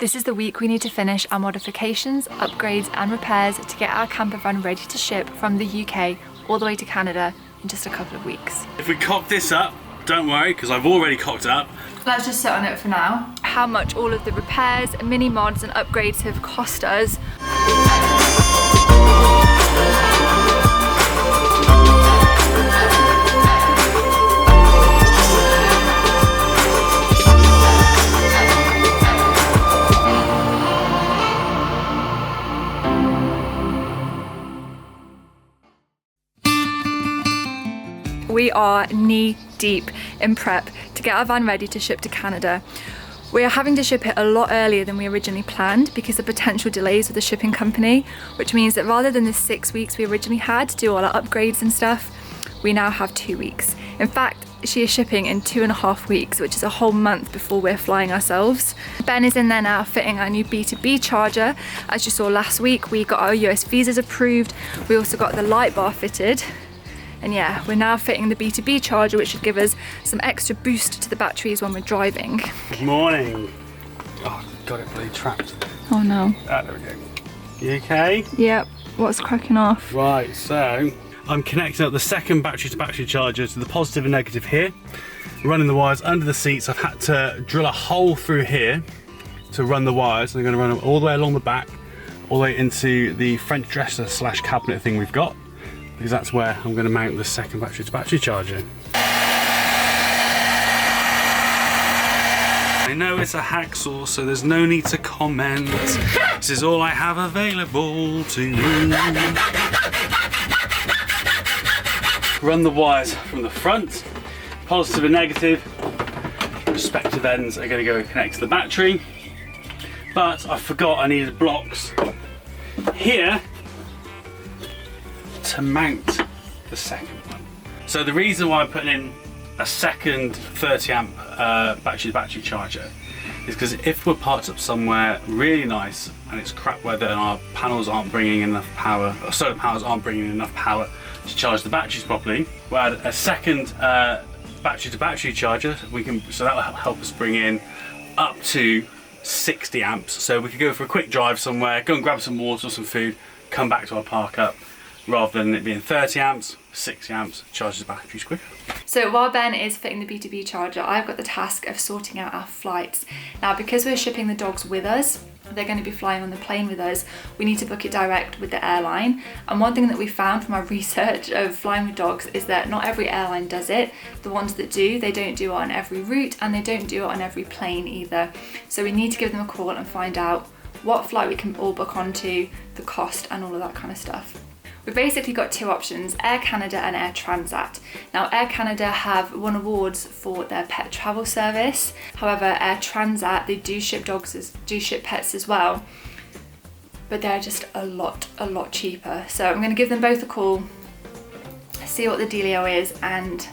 This is the week we need to finish our modifications, upgrades and repairs to get our camper van ready to ship from the UK all the way to Canada in just a couple of weeks. If we cock this up, don't worry, because I've already cocked it up. Let's just sit on it for now. How much all of the repairs, mini mods and upgrades have cost us. We are knee deep in prep to get our van ready to ship to Canada. We are having to ship it a lot earlier than we originally planned because of potential delays with the shipping company, which means that rather than the 6 weeks we originally had to do all our upgrades and stuff, we now have 2 weeks. In fact, she is shipping in 2.5 weeks, which is a whole month before we're flying ourselves. Ben is in there now fitting our new B2B charger. As you saw last week, we got our US visas approved. We also got the light bar fitted. And yeah, we're now fitting the B2B charger, which should give us some extra boost to the batteries when we're driving. Good morning. Oh, got it really trapped. Oh no. Ah, there we go. You okay? Yep, what's cracking off? Right, so I'm connecting up the second battery to battery charger to the positive and negative here. Running the wires under the seats. I've had to drill a hole through here to run the wires. I'm going to run them all the way along the back, all the way into the French dresser / cabinet thing we've got, because that's where I'm going to mount the second battery to battery charger. I know it's a hacksaw, so there's no need to comment. This is all I have available to you. Run the wires from the front, positive and negative. Respective ends are going to go connect to the battery. But I forgot I needed blocks here to mount the second one. So the reason why I'm putting in a second 30 amp battery to battery charger is because if we're parked up somewhere really nice and it's crap weather and our panels aren't bringing enough power, or solar panels aren't bringing enough power to charge the batteries properly, we'll add a second battery to battery charger. So that will help us bring in up to 60 amps. So we could go for a quick drive somewhere, go and grab some water or some food, come back to our park up, rather than it being 30 amps, 60 amps, charges the batteries quicker. So while Ben is fitting the B2B charger, I've got the task of sorting out our flights. Now, because we're shipping the dogs with us, they're going to be flying on the plane with us, we need to book it direct with the airline. And one thing that we found from our research of flying with dogs is that not every airline does it. The ones that do, they don't do it on every route and they don't do it on every plane either. So we need to give them a call and find out what flight we can all book onto, the cost and all of that kind of stuff. We've basically got two options, Air Canada and Air Transat. Now, Air Canada have won awards for their pet travel service. However, Air Transat, they do ship pets as well, but they're just a lot cheaper. So I'm going to give them both a call, see what the dealio is, and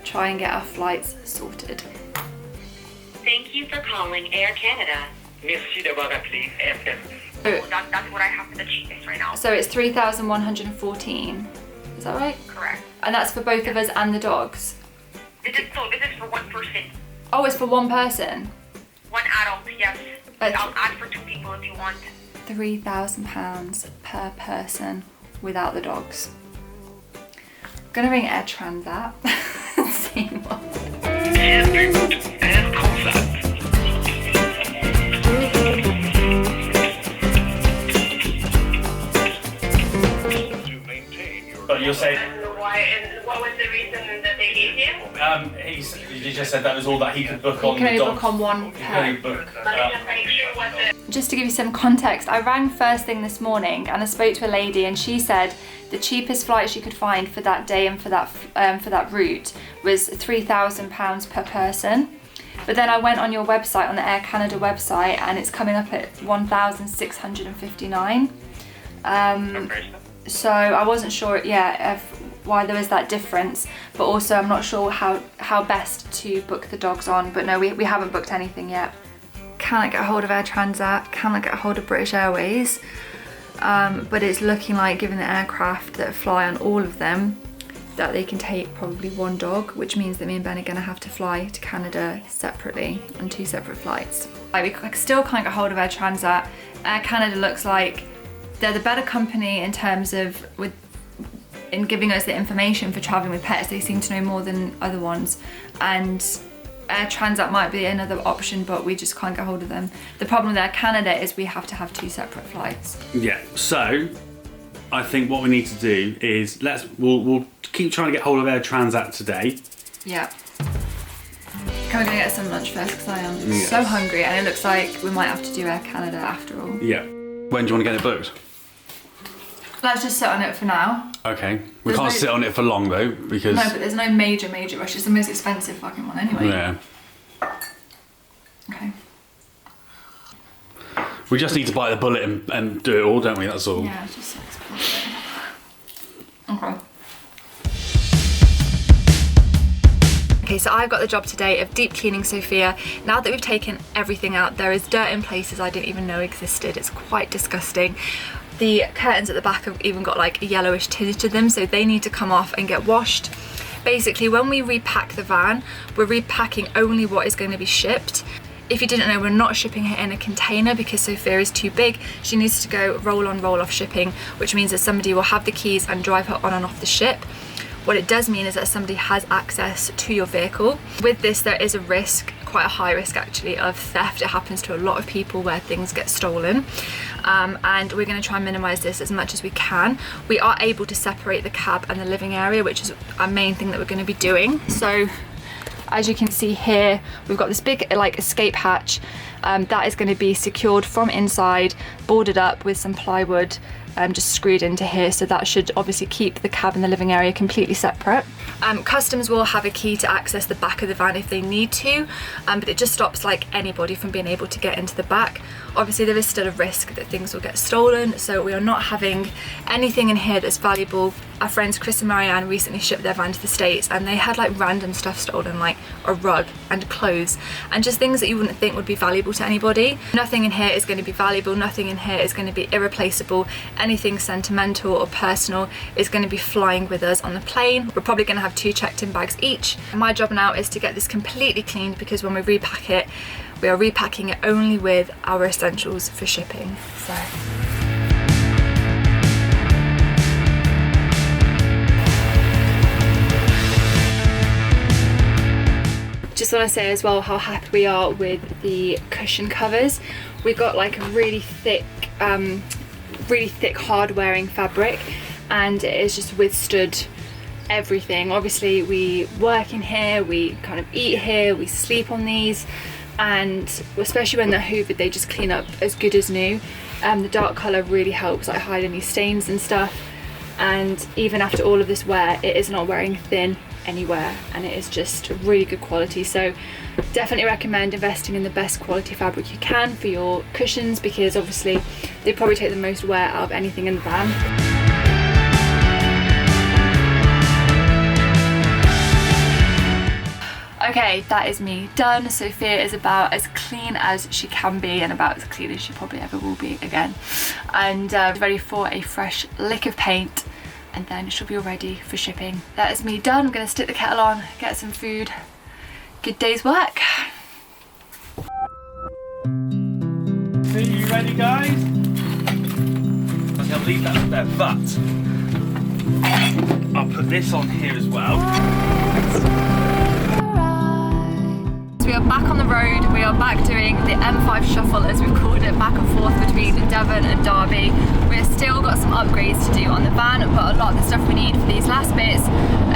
try and get our flights sorted. Thank you for calling Air Canada. Merci d'avoir appelé Air Canada. That's what I have for the cheapest right now. So it's 3,114. Is that right? Correct. And that's for both of us and the dogs? This is for one person. Oh, it's for one person? One adult, yes. But I'll add for 2 people if you want. £3,000 per person without the dogs. I'm gonna ring Air Transat and see what. Air Transat. But you're saying, Why, and what was the reason that they gave you? he just said that was all that he could book on You can the only dog. book on one You can only pet. book. Let me just make sure what the... Just to give you some context, I rang first thing this morning and I spoke to a lady and she said the cheapest flight she could find for that day and for that route was £3,000 per person. But then I went on your website, on the Air Canada website, and it's coming up at 1,659. So I wasn't sure, why there was that difference, but also I'm not sure how best to book the dogs on. But no, we haven't booked anything yet. Cannot get a hold of Air Transat, cannot get a hold of British Airways, but it's looking like, given the aircraft that fly on all of them, that they can take probably one dog, which means that me and Ben are gonna have to fly to Canada separately on 2 separate flights. We still can't get hold of Air Transat. Air Canada looks like they're the better company in terms of in giving us the information for traveling with pets. They seem to know more than other ones, and Air Transat might be another option, but we just can't get hold of them. The problem with Air Canada is we have to have 2 separate flights. Yeah, so I think what we need to do is we'll keep trying to get hold of Air Transat today. Yeah. Can we go get some lunch first, because I am so hungry, and it looks like we might have to do Air Canada after all. Yeah. When do you want to get it booked? Let's just sit on it for now. Okay. We can't sit on it for long though, because... No, but there's no major rush. It's the most expensive fucking one anyway. Yeah. Okay. We just need to bite the bullet and do it all, don't we? That's all. Yeah, just explore it. Okay. Okay, so I've got the job today of deep cleaning Sophia. Now that we've taken everything out, there is dirt in places I didn't even know existed. It's quite disgusting. The curtains at the back have even got like a yellowish tinge to them, so they need to come off and get washed. Basically, when we repack the van, we're repacking only what is going to be shipped. If you didn't know, we're not shipping her in a container because Sophia is too big. She needs to go roll on, roll off shipping, which means that somebody will have the keys and drive her on and off the ship. What it does mean is that somebody has access to your vehicle. With this, there is a risk, quite a high risk actually, of theft. It happens to a lot of people where things get stolen. And we're going to try and minimise this as much as we can. We are able to separate the cab and the living area, which is our main thing that we're going to be doing. So as you can see here, we've got this big like escape hatch that is going to be secured from inside, boarded up with some plywood, just screwed into here, so that should obviously keep the cab and the living area completely separate. Customs will have a key to access the back of the van if they need to, but it just stops like anybody from being able to get into the back. Obviously there is still a risk that things will get stolen, so we are not having anything in here that's valuable. Our friends Chris and Marianne recently shipped their van to the States, and they had like random stuff stolen, like a rug and clothes and just things that you wouldn't think would be valuable to anybody. Nothing in here is going to be valuable, nothing in here is going to be irreplaceable. Anything sentimental or personal is going to be flying with us on the plane. We're probably going to have 2 checked-in bags each. My job now is to get this completely cleaned, because when we repack it, we are repacking it only with our essentials for shipping. So. Just want to say as well how happy we are with the cushion covers. We've got like a really thick hard wearing fabric, and it has just withstood everything. Obviously we work in here, we kind of eat here, we sleep on these, and especially when they're hoovered, they just clean up as good as new. The dark colour really helps like hide any stains and stuff, and even after all of this wear, it is not wearing thin anywhere, and it is just really good quality. So definitely recommend investing in the best quality fabric you can for your cushions, because obviously they probably take the most wear out of anything in the van. Okay, that is me done. Sophia is about as clean as she can be, and about as clean as she probably ever will be again, and ready for a fresh lick of paint, and then she'll be all ready for shipping. That is me done. I'm going to stick the kettle on, get some food. Good day's work. Are you ready, guys? I'll leave that up there, but I'll put this on here as well. We are back on the road. We are back doing the M5 shuffle, as we've called it, back and forth between Devon and Derby. We've still got some upgrades to do on the van, but a lot of the stuff we need for these last bits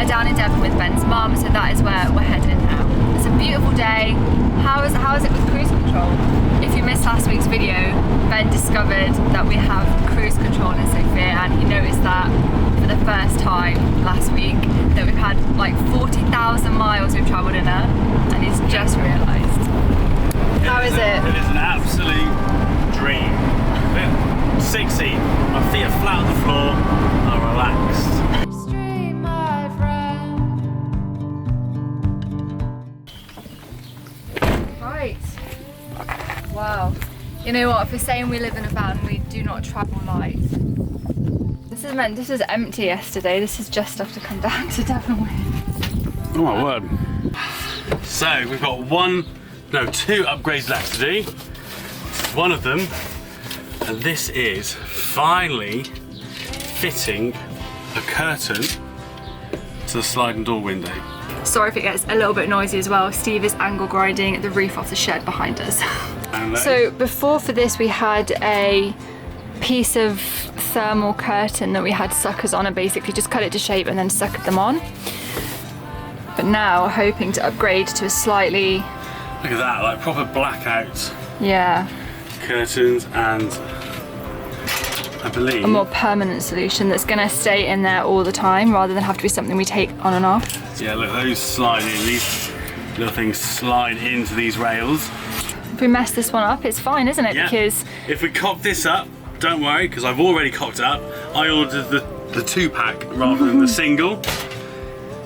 are down in Devon with Ben's mum, so that is where we're heading now. It's a beautiful day. How is it with cruise control? If you missed last week's video, Ben discovered that we have cruise control in Sophia, and he noticed that for the first time last week, that we've had like 40,000 miles we've travelled in her, and he's just realised. How is it? It is an absolute dream. 60, my feet are flat on the floor, I'm relaxed. Right. Wow. You know what, for saying we live in a van, we do not travel light. This was empty yesterday. This is just stuff to come down to Devon with. Oh my word. So we've got two upgrades left to do. This is one of them, and this is finally fitting a curtain to the sliding door window. Sorry if it gets a little bit noisy as well. Steve is angle grinding the roof off the shed behind us. So before for this we had a piece of thermal curtain that we had suckers on and basically just cut it to shape and then suckered them on. But now we're hoping to upgrade to a slightly... Look at that, like proper blackout. Yeah. Curtains, and I believe a more permanent solution that's going to stay in there all the time rather than have to be something we take on and off. Yeah, look, those slide in, these little things slide into these rails. If we mess this one up, it's fine, isn't it? Yeah. Because if we cock this up, don't worry, because I've already cocked it up. I ordered the 2-pack rather than the single.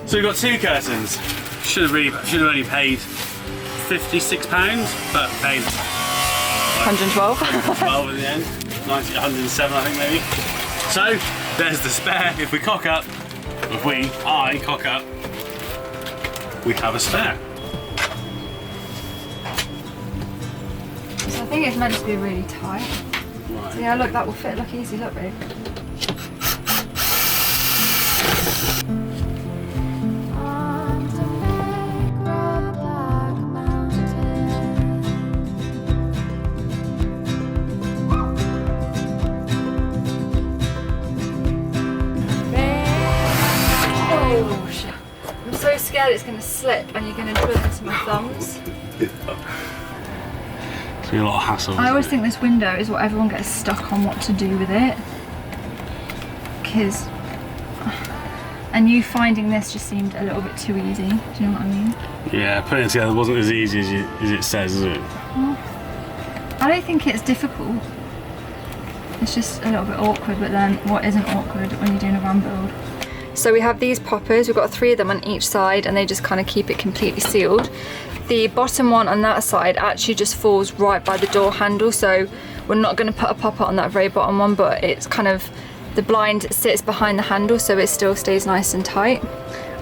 So we've got 2 curtains. Should have only paid £56, but paid 112. 112 in the end. 107, I think maybe. So there's the spare. If we cock up, I cock up, we have a spare. So I think it's meant to be really tight. Right. So yeah, look, that will fit. Look easy, look, babe. Oh shit! I'm so scared it's going to slip and you're going to drill into my thumbs. It's been a lot of hassle. I always think this window is what everyone gets stuck on what to do with it. Because, and you finding this just seemed a little bit too easy. Do you know what I mean? Yeah, putting it together wasn't as easy as it says, is it? Well, I don't think it's difficult. It's just a little bit awkward, but then what isn't awkward when you're doing a van build? So we have these poppers, we've got 3 of them on each side and they just kind of keep it completely sealed. The bottom one on that side actually just falls right by the door handle, so we're not going to put a popper on that very bottom one, but it's kind of, the blind sits behind the handle so it still stays nice and tight.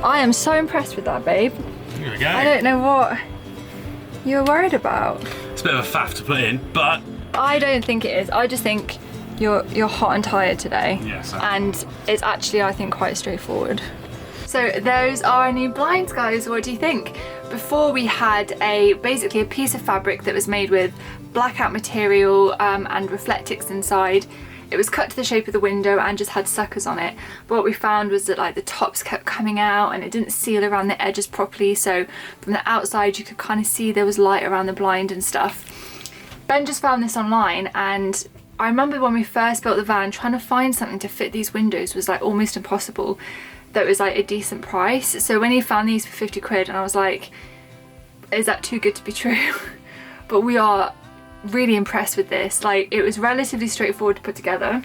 I am so impressed with that, babe. Here we go. I don't know what you're worried about. It's a bit of a faff to put in, but... I don't think it is. I just think you're hot and tired today. Yes. And it's actually, I think, quite straightforward. So those are our new blinds, guys. What do you think? Before we had basically a piece of fabric that was made with blackout material and Reflectix inside. It was cut to the shape of the window and just had suckers on it. But what we found was that like the tops kept coming out and it didn't seal around the edges properly. So from the outside you could kind of see there was light around the blind and stuff. Ben just found this online, and I remember when we first built the van, trying to find something to fit these windows was like almost impossible. That was like a decent price. So when he found these for 50 quid, and I was like, is that too good to be true? But we are really impressed with this. Like, it was relatively straightforward to put together.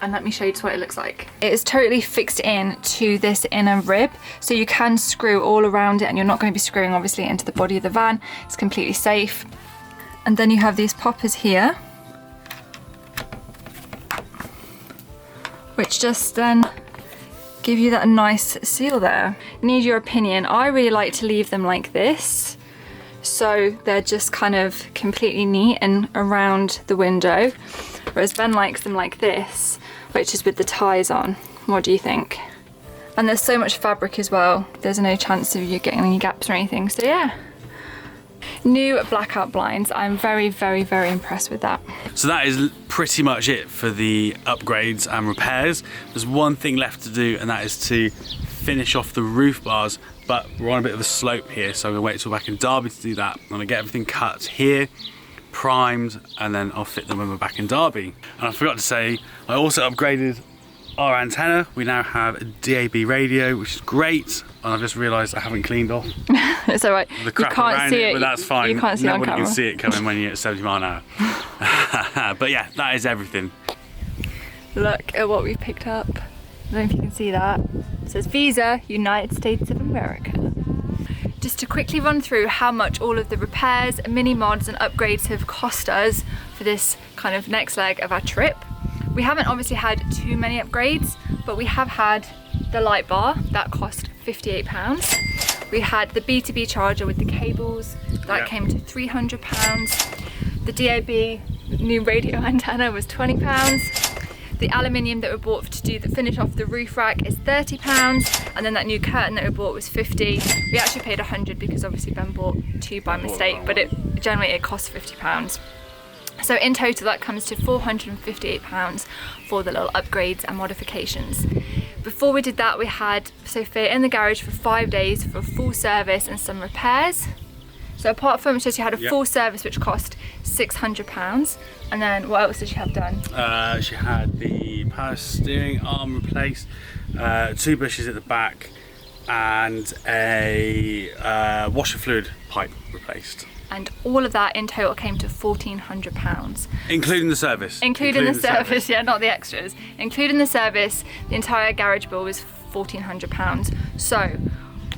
And let me show you just what it looks like. It is totally fixed in to this inner rib, so you can screw all around it and you're not going to be screwing obviously into the body of the van. It's completely safe. And then you have these poppers here, which just then give you that nice seal there. Need your opinion. I really like to leave them like this, so they're just kind of completely neat and around the window, whereas Ben likes them like this, which is with the ties on. What do you think? And there's so much fabric as well, there's no chance of you getting any gaps or anything, so yeah. New blackout blinds. I'm very, very, very impressed with that. So that is pretty much it for the upgrades and repairs. There's one thing left to do, and that is to finish off the roof bars, but we're on a bit of a slope here, so I'm gonna wait till we're back in Derby to do that. I'm gonna get everything cut here, primed, and then I'll fit them when we're back in Derby. And I forgot to say, I also upgraded our antenna. We now have a DAB radio, which is great, and I've just realised I haven't cleaned off It's alright. the crap around it, but that's fine. You can't see it on Nobody camera. can see it coming when you're at 70 mile an hour. But yeah, that is everything. Look at what we picked up. I don't know if you can see that. It says Visa, United States of America. Just to quickly run through how much all of the repairs, mini mods and upgrades have cost us for this kind of next leg of our trip. We haven't obviously had too many upgrades, but we have had the light bar that cost £58. We had the B2B charger with the cables that came to £300. The DAB new radio antenna was £20. The aluminium that we bought to do the finish off the roof rack is £30, and then that new curtain that we bought was £50. We actually paid £100 because obviously Ben bought 2 by mistake, but generally it costs £50. So in total that comes to £458 for the little upgrades and modifications. Before we did that, we had Sophia in the garage for 5 days for a full service and some repairs. So apart from she had a full service which cost £600, and then what else did she have done? She had the power steering arm replaced, 2 bushes at the back, and a washer fluid pipe replaced. And all of that in total came to £1,400. Including the service. Including the service, yeah, not the extras. Including the service, the entire garage bill was £1,400. So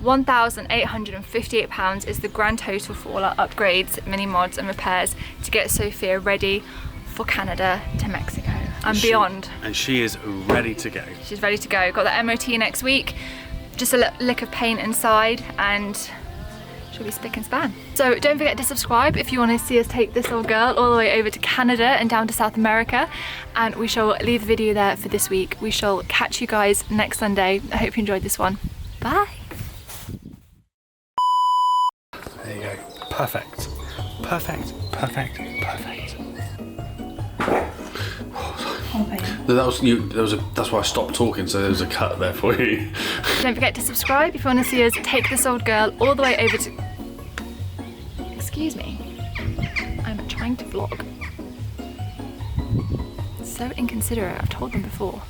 £1,858 is the grand total for all our upgrades, mini mods and repairs to get Sophia ready for Canada to Mexico and beyond. And she is ready to go. She's ready to go. Got the MOT next week, just a lick of paint inside, and she'll be spick and span. So don't forget to subscribe if you want to see us take this little girl all the way over to Canada and down to South America, and we shall leave the video there for this week. We shall catch you guys next Sunday. I hope you enjoyed this one. Bye. There you go. Perfect. Perfect. Perfect. Perfect. That was you. That's why I stopped talking. So there was a cut there for you. Don't forget to subscribe if you want to see us take this old girl all the way over to. Excuse me. I'm trying to vlog. So inconsiderate. I've told them before.